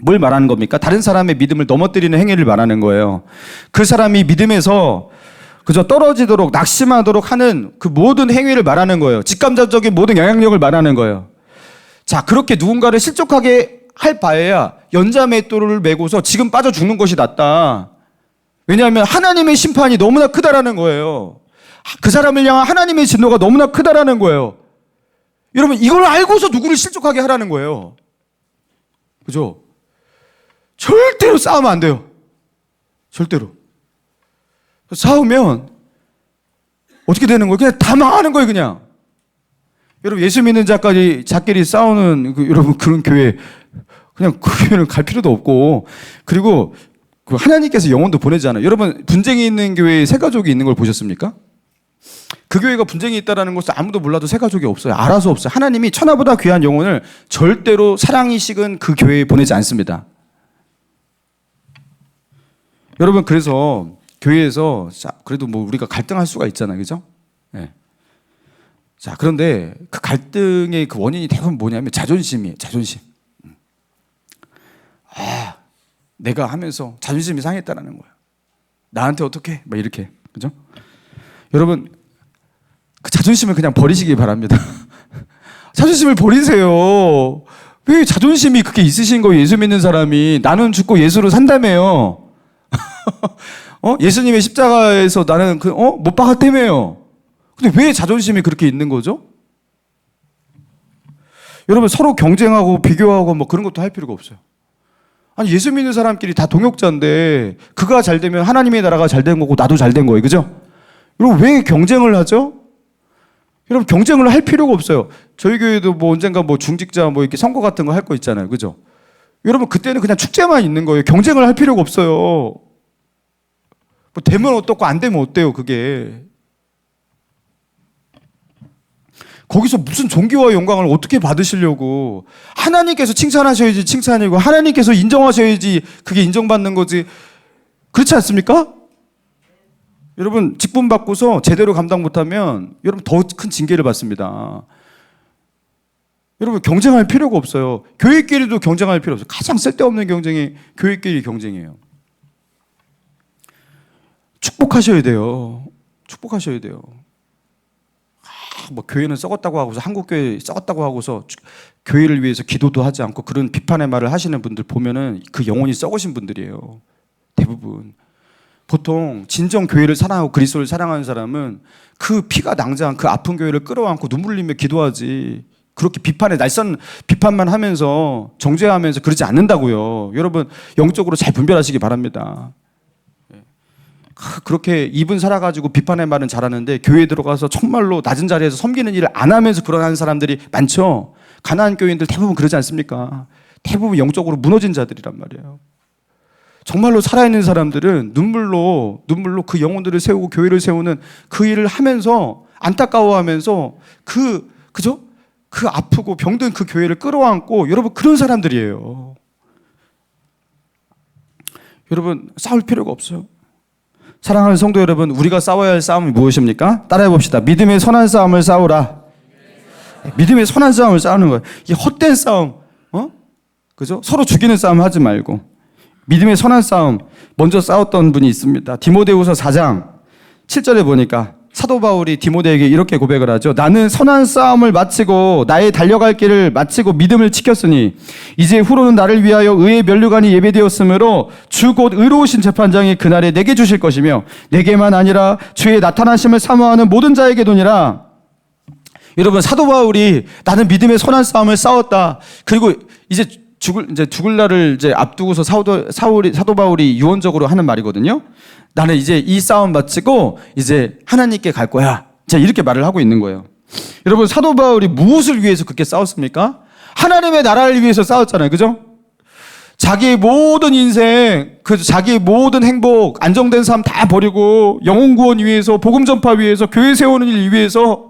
뭘 말하는 겁니까? 다른 사람의 믿음을 넘어뜨리는 행위를 말하는 거예요. 그 사람이 믿음에서 그저 떨어지도록 낙심하도록 하는 그 모든 행위를 말하는 거예요. 직감적인 모든 영향력을 말하는 거예요. 자, 그렇게 누군가를 실족하게 할 바에야 연자맷돌을 메고서 지금 빠져 죽는 것이 낫다. 왜냐하면 하나님의 심판이 너무나 크다라는 거예요. 그 사람을 향한 하나님의 진노가 너무나 크다라는 거예요. 여러분, 이걸 알고서 누구를 실족하게 하라는 거예요. 그죠? 절대로 싸우면 안 돼요. 절대로. 싸우면 어떻게 되는 거예요? 그냥 다 망하는 거예요, 그냥. 여러분, 예수 믿는 자끼리 싸우는 여러분 그런 교회, 그냥 그 교회는 갈 필요도 없고, 그리고 하나님께서 영혼도 보내잖아요. 여러분, 분쟁이 있는 교회에 새 가족이 있는 걸 보셨습니까? 그 교회가 분쟁이 있다는 것을 아무도 몰라도 새 가족이 없어요. 알아서 없어요. 하나님이 천하보다 귀한 영혼을 절대로 사랑이 식은 그 교회에 보내지 않습니다. 여러분, 그래서 교회에서 그래도 뭐 우리가 갈등할 수가 있잖아요, 그죠? 네. 자, 그런데 그 갈등의 그 원인이 대부분 뭐냐면 자존심이에요, 자존심. 내가 하면서 자존심이 상했다라는 거야. 나한테 어떻게? 막 이렇게, 그죠? 여러분, 그 자존심을 그냥 버리시기 바랍니다. 자존심을 버리세요. 왜 자존심이 그렇게 있으신 거예요, 예수 믿는 사람이? 나는 죽고 예수로 산다며요. 예수님의 십자가에서 나는 못 박았다며요. 근데 왜 자존심이 그렇게 있는 거죠? 여러분, 서로 경쟁하고 비교하고 뭐 그런 것도 할 필요가 없어요. 아니, 예수 믿는 사람끼리 다 동역자인데 그가 잘 되면 하나님의 나라가 잘 된 거고 나도 잘 된 거예요, 그죠? 여러분, 왜 경쟁을 하죠? 여러분, 경쟁을 할 필요가 없어요. 저희 교회도 뭐 언젠가 뭐 중직자 뭐 이렇게 선거 같은 거 할 거 있잖아요, 그죠? 여러분, 그때는 그냥 축제만 있는 거예요. 경쟁을 할 필요가 없어요. 뭐 되면 어떻고 안 되면 어때요, 그게. 거기서 무슨 존귀와 영광을 어떻게 받으시려고. 하나님께서 칭찬하셔야지 칭찬이고 하나님께서 인정하셔야지 그게 인정받는 거지. 그렇지 않습니까? 여러분, 직분 받고서 제대로 감당 못하면 여러분 더 큰 징계를 받습니다. 여러분, 경쟁할 필요가 없어요. 교회끼리도 경쟁할 필요 없어요. 가장 쓸데없는 경쟁이 교회끼리 경쟁이에요. 축복하셔야 돼요. 축복하셔야 돼요. 뭐 교회는 썩었다고 하고서, 한국교회 썩었다고 하고서 교회를 위해서 기도도 하지 않고 그런 비판의 말을 하시는 분들 보면은 그 영혼이 썩으신 분들이에요. 대부분. 보통 진정 교회를 사랑하고 그리스도를 사랑하는 사람은 그 피가 낭자한 그 아픈 교회를 끌어안고 눈물 흘리며 기도하지, 그렇게 날선 비판만 하면서 정죄하면서 그러지 않는다고요. 여러분 영적으로 잘 분별하시기 바랍니다. 그렇게 입은 살아가지고 비판의 말은 잘하는데 교회에 들어가서 정말로 낮은 자리에서 섬기는 일을 안 하면서 그러는 사람들이 많죠. 가나안 교인들 대부분 그러지 않습니까? 대부분 영적으로 무너진 자들이란 말이에요. 정말로 살아있는 사람들은 눈물로 그 영혼들을 세우고 교회를 세우는 그 일을 하면서 안타까워하면서 그죠? 그 아프고 병든 그 교회를 끌어안고, 여러분 그런 사람들이에요. 여러분 싸울 필요가 없어요. 사랑하는 성도 여러분, 우리가 싸워야 할 싸움이 무엇입니까? 따라해 봅시다. 믿음의 선한 싸움을 싸우라. 믿음의 선한 싸움을 싸우는 거예요. 이 헛된 싸움, 그죠? 서로 죽이는 싸움 하지 말고 믿음의 선한 싸움 먼저 싸웠던 분이 있습니다. 디모데후서 4장 7절에 보니까 사도 바울이 디모데에게 이렇게 고백을 하죠. 나는 선한 싸움을 마치고 나의 달려갈 길을 마치고 믿음을 지켰으니 이제 후로는 나를 위하여 의의 면류관이 예배되었으므로 주 곧 의로우신 재판장이 그날에 내게 주실 것이며 내게만 아니라 주의 나타나심을 사모하는 모든 자에게도니라. 여러분 사도 바울이 나는 믿음의 선한 싸움을 싸웠다. 그리고 이제 죽을 날을 이제 앞두고서 사도 바울이 유언적으로 하는 말이거든요. 나는 이제 이 싸움 마치고 이제 하나님께 갈 거야. 자, 이렇게 말을 하고 있는 거예요. 여러분 사도 바울이 무엇을 위해서 그렇게 싸웠습니까? 하나님의 나라를 위해서 싸웠잖아요. 그죠? 자기의 모든 인생, 자기의 모든 행복, 안정된 삶 다 버리고 영혼 구원 위해서, 복음 전파 위해서, 교회 세우는 일 위해서,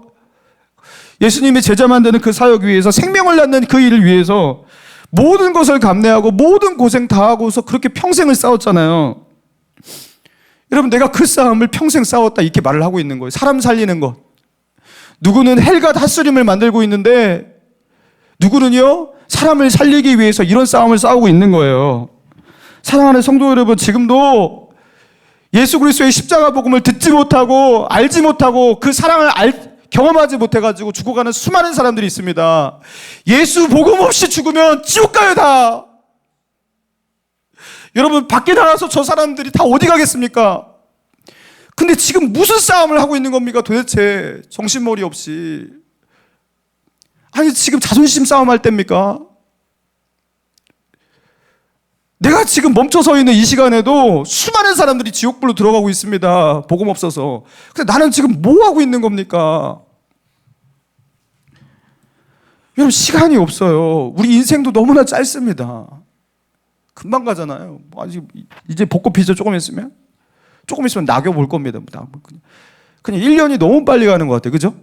예수님의 제자 만드는 그 사역 위해서, 생명을 낳는 그 일을 위해서 모든 것을 감내하고 모든 고생 다 하고서 그렇게 평생을 싸웠잖아요. 여러분 내가 그 싸움을 평생 싸웠다 이렇게 말을 하고 있는 거예요. 사람 살리는 것. 누구는 헬과 핫수림을 만들고 있는데 누구는요 사람을 살리기 위해서 이런 싸움을 싸우고 있는 거예요. 사랑하는 성도 여러분, 지금도 예수 그리스도의 십자가 복음을 듣지 못하고 알지 못하고 그 사랑을 경험하지 못해가지고 죽어가는 수많은 사람들이 있습니다. 예수 복음 없이 죽으면 지옥 가요 다. 여러분 밖에 나가서 저 사람들이 다 어디 가겠습니까? 근데 지금 무슨 싸움을 하고 있는 겁니까 도대체? 정신머리 없이. 아니 지금 자존심 싸움할 때입니까? 내가 지금 멈춰서 있는 이 시간에도 수많은 사람들이 지옥불로 들어가고 있습니다. 복음 없어서. 근데 나는 지금 뭐 하고 있는 겁니까? 여러분 시간이 없어요. 우리 인생도 너무나 짧습니다. 금방 가잖아요. 아직 이제 벚꽃 피죠. 조금 있으면 낙엽 올 겁니다. 그냥 1년이 너무 빨리 가는 것 같아요. 그죠?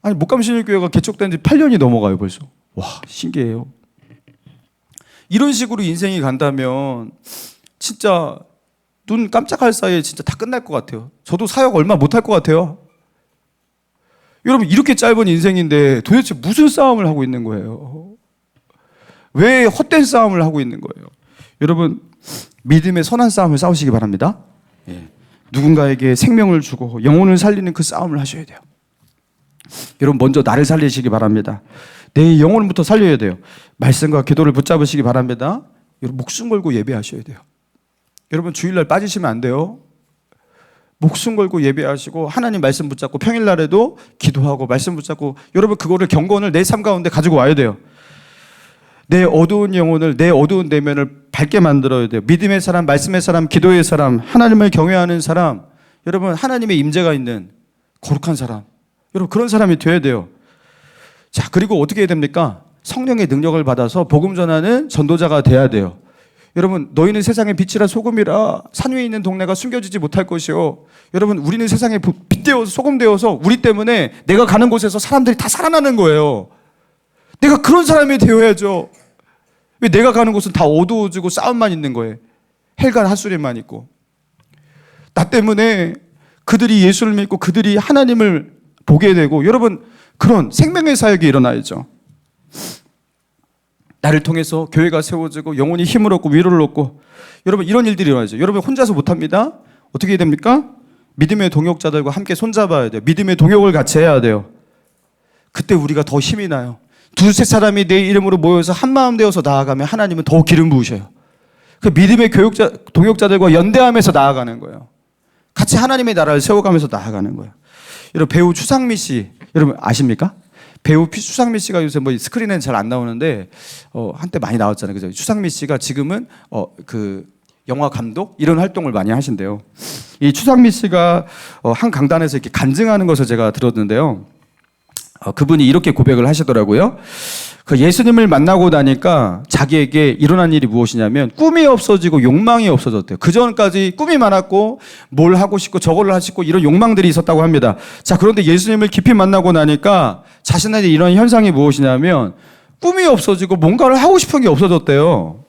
아니 목감신일교회가 개척된 지 8년이 넘어가요 벌써. 와 신기해요. 이런 식으로 인생이 간다면 진짜 눈 깜짝할 사이에 진짜 다 끝날 것 같아요. 저도 사역 얼마 못할 것 같아요. 여러분 이렇게 짧은 인생인데 도대체 무슨 싸움을 하고 있는 거예요? 왜 헛된 싸움을 하고 있는 거예요? 여러분 믿음의 선한 싸움을 싸우시기 바랍니다. 누군가에게 생명을 주고 영혼을 살리는 그 싸움을 하셔야 돼요. 여러분 먼저 나를 살리시기 바랍니다. 내 영혼부터 살려야 돼요. 말씀과 기도를 붙잡으시기 바랍니다. 여러분 목숨 걸고 예배하셔야 돼요. 여러분 주일날 빠지시면 안 돼요. 목숨 걸고 예배하시고 하나님 말씀 붙잡고 평일날에도 기도하고 말씀 붙잡고 여러분 그거를 경건을 내 삶 가운데 가지고 와야 돼요. 내 어두운 영혼을, 내 어두운 내면을 밝게 만들어야 돼요. 믿음의 사람, 말씀의 사람, 기도의 사람, 하나님을 경외하는 사람, 여러분 하나님의 임재가 있는 거룩한 사람, 여러분 그런 사람이 되어야 돼요. 자, 그리고 어떻게 해야 됩니까? 성령의 능력을 받아서 복음 전하는 전도자가 돼야 돼요. 여러분 너희는 세상의 빛이라 소금이라 산 위에 있는 동네가 숨겨지지 못할 것이요. 여러분 우리는 세상에 빛 되어서 소금 되어서 우리 때문에 내가 가는 곳에서 사람들이 다 살아나는 거예요. 내가 그런 사람이 되어야죠. 왜 내가 가는 곳은 다 어두워지고 싸움만 있는 거예요. 헬과 핫수리만 있고. 나 때문에 그들이 예수를 믿고 그들이 하나님을 보게 되고 여러분 그런 생명의 사역이 일어나야죠. 나를 통해서 교회가 세워지고 영혼이 힘을 얻고 위로를 얻고 여러분 이런 일들이 일어나죠. 여러분 혼자서 못합니다. 어떻게 됩니까? 믿음의 동역자들과 함께 손잡아야 돼요. 믿음의 동역을 같이 해야 돼요. 그때 우리가 더 힘이 나요. 두세 사람이 내 이름으로 모여서 한 마음 되어서 나아가면 하나님은 더 기름 부으셔요. 그 믿음의 동역자들과 연대하면서 나아가는 거예요. 같이 하나님의 나라를 세워가면서 나아가는 거예요. 여러분, 배우 추상미 씨, 여러분 아십니까? 배우 추상미 씨가 요새 뭐 스크린에는 잘 안 나오는데 한때 많이 나왔잖아요. 그죠? 추상미 씨가 지금은 그 영화 감독 이런 활동을 많이 하신대요. 이 추상미 씨가 한 강단에서 이렇게 간증하는 것을 제가 들었는데요. 그분이 이렇게 고백을 하시더라고요. 그 예수님을 만나고 나니까 자기에게 일어난 일이 무엇이냐면 꿈이 없어지고 욕망이 없어졌대요. 그 전까지 꿈이 많았고 뭘 하고 싶고 저걸 하고 싶고 이런 욕망들이 있었다고 합니다. 자, 그런데 예수님을 깊이 만나고 나니까 자신에게 이런 현상이 무엇이냐면 꿈이 없어지고 뭔가를 하고 싶은 게 없어졌대요.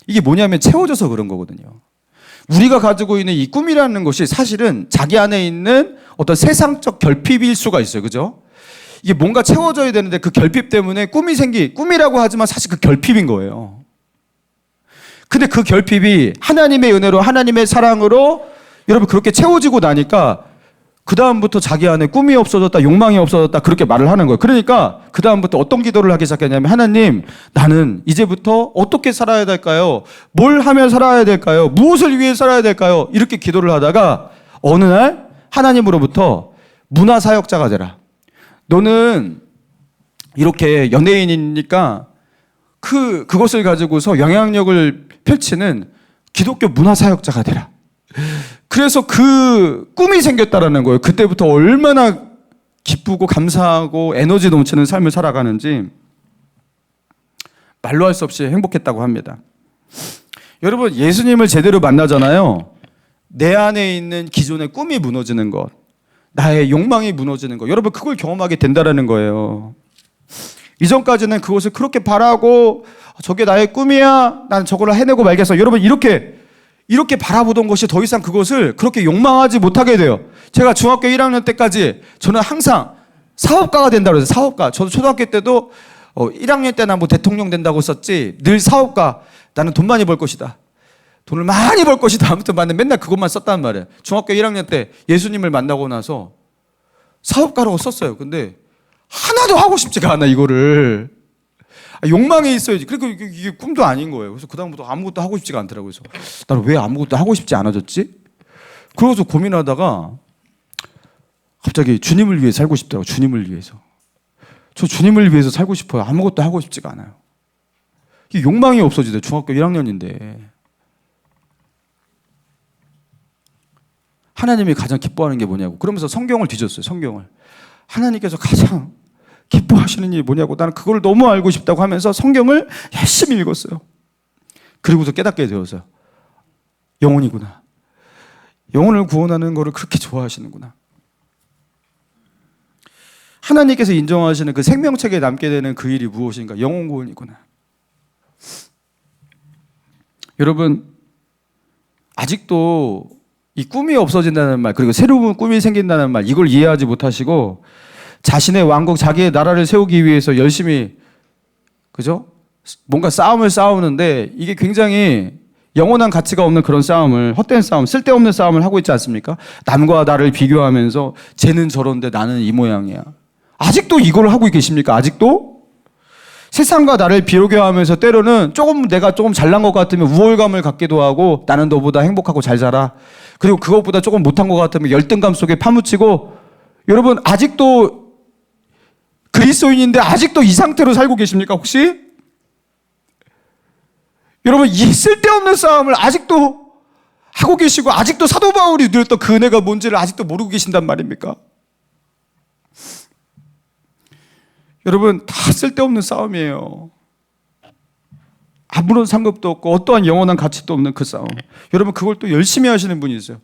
이게 뭐냐면 채워져서 그런 거거든요. 우리가 가지고 있는 이 꿈이라는 것이 사실은 자기 안에 있는 어떤 세상적 결핍일 수가 있어요. 그죠? 이게 뭔가 채워져야 되는데 그 결핍 때문에 꿈이라고 하지만 사실 그 결핍인 거예요. 근데 그 결핍이 하나님의 은혜로 하나님의 사랑으로 여러분 그렇게 채워지고 나니까 그 다음부터 자기 안에 꿈이 없어졌다, 욕망이 없어졌다 그렇게 말을 하는 거예요. 그러니까 그 다음부터 어떤 기도를 하기 시작했냐면 하나님, 나는 이제부터 어떻게 살아야 될까요? 뭘 하면 살아야 될까요? 무엇을 위해 살아야 될까요? 이렇게 기도를 하다가 어느 날 하나님으로부터 문화사역자가 되라. 너는 이렇게 연예인이니까 그것을 가지고서 영향력을 펼치는 기독교 문화사역자가 되라. 그래서 그 꿈이 생겼다라는 거예요. 그때부터 얼마나 기쁘고 감사하고 에너지 넘치는 삶을 살아가는지 말로 할 수 없이 행복했다고 합니다. 여러분, 예수님을 제대로 만나잖아요. 내 안에 있는 기존의 꿈이 무너지는 것, 나의 욕망이 무너지는 것, 여러분 그걸 경험하게 된다라는 거예요. 이전까지는 그것을 그렇게 바라고 저게 나의 꿈이야, 난 저걸 해내고 말겠어. 여러분 이렇게 바라보던 것이 더 이상 그것을 그렇게 욕망하지 못하게 돼요. 제가 중학교 1학년 때까지 저는 항상 사업가가 된다고 해서 사업가. 저도 초등학교 때도 1학년 때나 뭐 대통령 된다고 썼지 늘 사업가. 나는 돈 많이 벌 것이다. 돈을 많이 벌 것이다. 아무튼 맨날 그것만 썼단 말이에요. 중학교 1학년 때 예수님을 만나고 나서 사업가라고 썼어요. 근데 하나도 하고 싶지가 않아, 이거를. 욕망이 있어야지. 그리고 이게 꿈도 아닌 거예요. 그래서 그다음부터 아무것도 하고 싶지가 않더라고요. 그래서 나는 왜 아무것도 하고 싶지 않아졌지? 그래서 고민하다가 갑자기 주님을 위해 살고 싶더라고요. 주님을 위해서. 저 주님을 위해서 살고 싶어요. 아무것도 하고 싶지가 않아요. 이게 욕망이 없어지대. 중학교 1학년인데. 하나님이 가장 기뻐하는 게 뭐냐고. 그러면서 성경을 뒤졌어요. 성경을. 하나님께서 가장 기뻐하시는 일이 뭐냐고. 나는 그걸 너무 알고 싶다고 하면서 성경을 열심히 읽었어요. 그리고서 깨닫게 되었어요. 영혼이구나. 영혼을 구원하는 거를 그렇게 좋아하시는구나. 하나님께서 인정하시는 그 생명책에 남게 되는 그 일이 무엇인가? 영혼 구원이구나. 여러분, 아직도 이 꿈이 없어진다는 말, 그리고 새로운 꿈이 생긴다는 말, 이걸 이해하지 못하시고 자신의 왕국, 자기의 나라를 세우기 위해서 열심히, 그죠? 뭔가 싸움을 싸우는데 이게 굉장히 영원한 가치가 없는 그런 싸움을, 헛된 싸움, 쓸데없는 싸움을 하고 있지 않습니까? 남과 나를 비교하면서 쟤는 저런데 나는 이 모양이야. 아직도 이걸 하고 계십니까? 아직도? 세상과 나를 비교하면서 때로는 내가 조금 잘난 것 같으면 우월감을 갖기도 하고 나는 너보다 행복하고 잘 살아. 그리고 그것보다 조금 못한 것 같으면 열등감 속에 파묻히고 여러분 아직도 그리스도인인데 아직도 이 상태로 살고 계십니까 혹시? 여러분 이 쓸데없는 싸움을 아직도 하고 계시고 아직도 사도 바울이 누렸던 그 은혜가 뭔지를 아직도 모르고 계신단 말입니까? 여러분 다 쓸데없는 싸움이에요. 아무런 상급도 없고 어떠한 영원한 가치도 없는 그 싸움. 여러분 그걸 또 열심히 하시는 분이 있어요.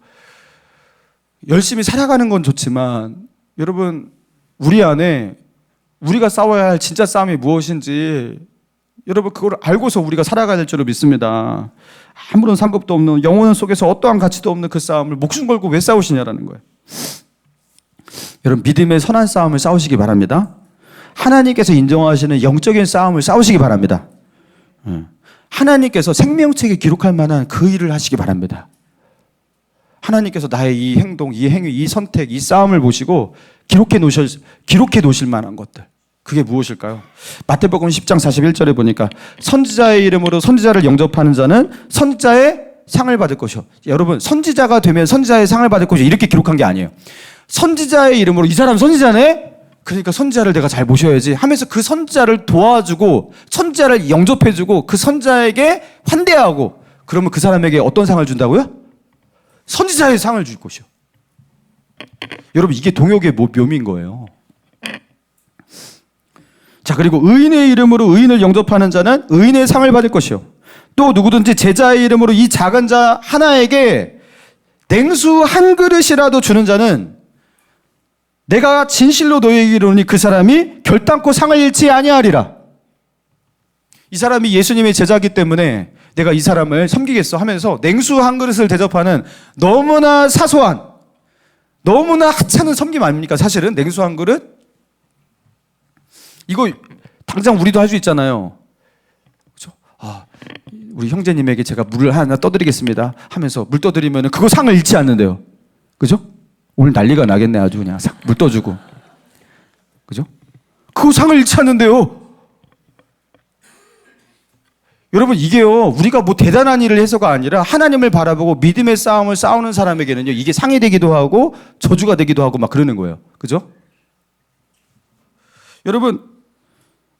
열심히 살아가는 건 좋지만 여러분 우리 안에 우리가 싸워야 할 진짜 싸움이 무엇인지 여러분 그걸 알고서 우리가 살아가야 될 줄로 믿습니다. 아무런 상급도 없는 영혼 속에서 어떠한 가치도 없는 그 싸움을 목숨 걸고 왜 싸우시냐라는 거예요. 여러분 믿음의 선한 싸움을 싸우시기 바랍니다. 하나님께서 인정하시는 영적인 싸움을 싸우시기 바랍니다. 하나님께서 생명책에 기록할 만한 그 일을 하시기 바랍니다. 하나님께서 나의 이 행동, 이 행위, 이 선택, 이 싸움을 보시고 기록해 놓으실 만한 것들. 그게 무엇일까요? 마태복음 10장 41절에 보니까 선지자의 이름으로 선지자를 영접하는 자는 선지자의 상을 받을 것이요. 여러분, 선지자가 되면 선지자의 상을 받을 것이요. 이렇게 기록한 게 아니에요. 선지자의 이름으로 이 사람 선지자네? 그러니까 선지자를 내가 잘 모셔야지 하면서 그 선지자를 도와주고 선지자를 영접해주고 그 선지자에게 환대하고 그러면 그 사람에게 어떤 상을 준다고요? 선지자의 상을 줄 것이요. 여러분, 이게 동역의 묘미인 거예요. 자, 그리고 의인의 이름으로 의인을 영접하는 자는 의인의 상을 받을 것이요. 또 누구든지 제자의 이름으로 이 작은 자 하나에게 냉수 한 그릇이라도 주는 자는 내가 진실로 너희에게 이르노니 그 사람이 결단코 상을 잃지 아니하리라. 이 사람이 예수님의 제자이기 때문에 내가 이 사람을 섬기겠어 하면서 냉수 한 그릇을 대접하는 너무나 사소한, 너무나 하찮은 섬김 아닙니까? 사실은 냉수 한 그릇? 이거 당장 우리도 할 수 있잖아요. 그렇죠? 우리 형제님에게 제가 물을 하나 떠드리겠습니다 하면서 물 떠드리면 그거 상을 잃지 않는데요. 그죠? 오늘 난리가 나겠네. 아주 그냥 물 떠주고. 그죠? 그거 상을 잃지 않는데요. 여러분, 이게요, 우리가 뭐 대단한 일을 해서가 아니라 하나님을 바라보고 믿음의 싸움을 싸우는 사람에게는요, 이게 상이 되기도 하고 저주가 되기도 하고 막 그러는 거예요. 그죠? 여러분,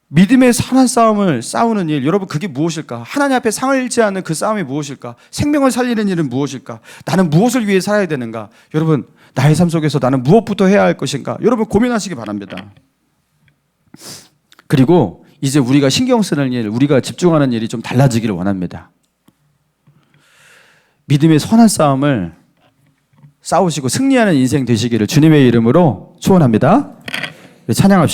믿음의 선한 싸움을 싸우는 일, 여러분, 그게 무엇일까? 하나님 앞에 상을 잃지 않는 그 싸움이 무엇일까? 생명을 살리는 일은 무엇일까? 나는 무엇을 위해 살아야 되는가? 여러분, 나의 삶 속에서 나는 무엇부터 해야 할 것인가? 여러분, 고민하시기 바랍니다. 그리고 이제 우리가 신경 쓰는 일, 우리가 집중하는 일이 좀 달라지기를 원합니다. 믿음의 선한 싸움을 싸우시고 승리하는 인생 되시기를 주님의 이름으로 축원합니다. 찬양합시다.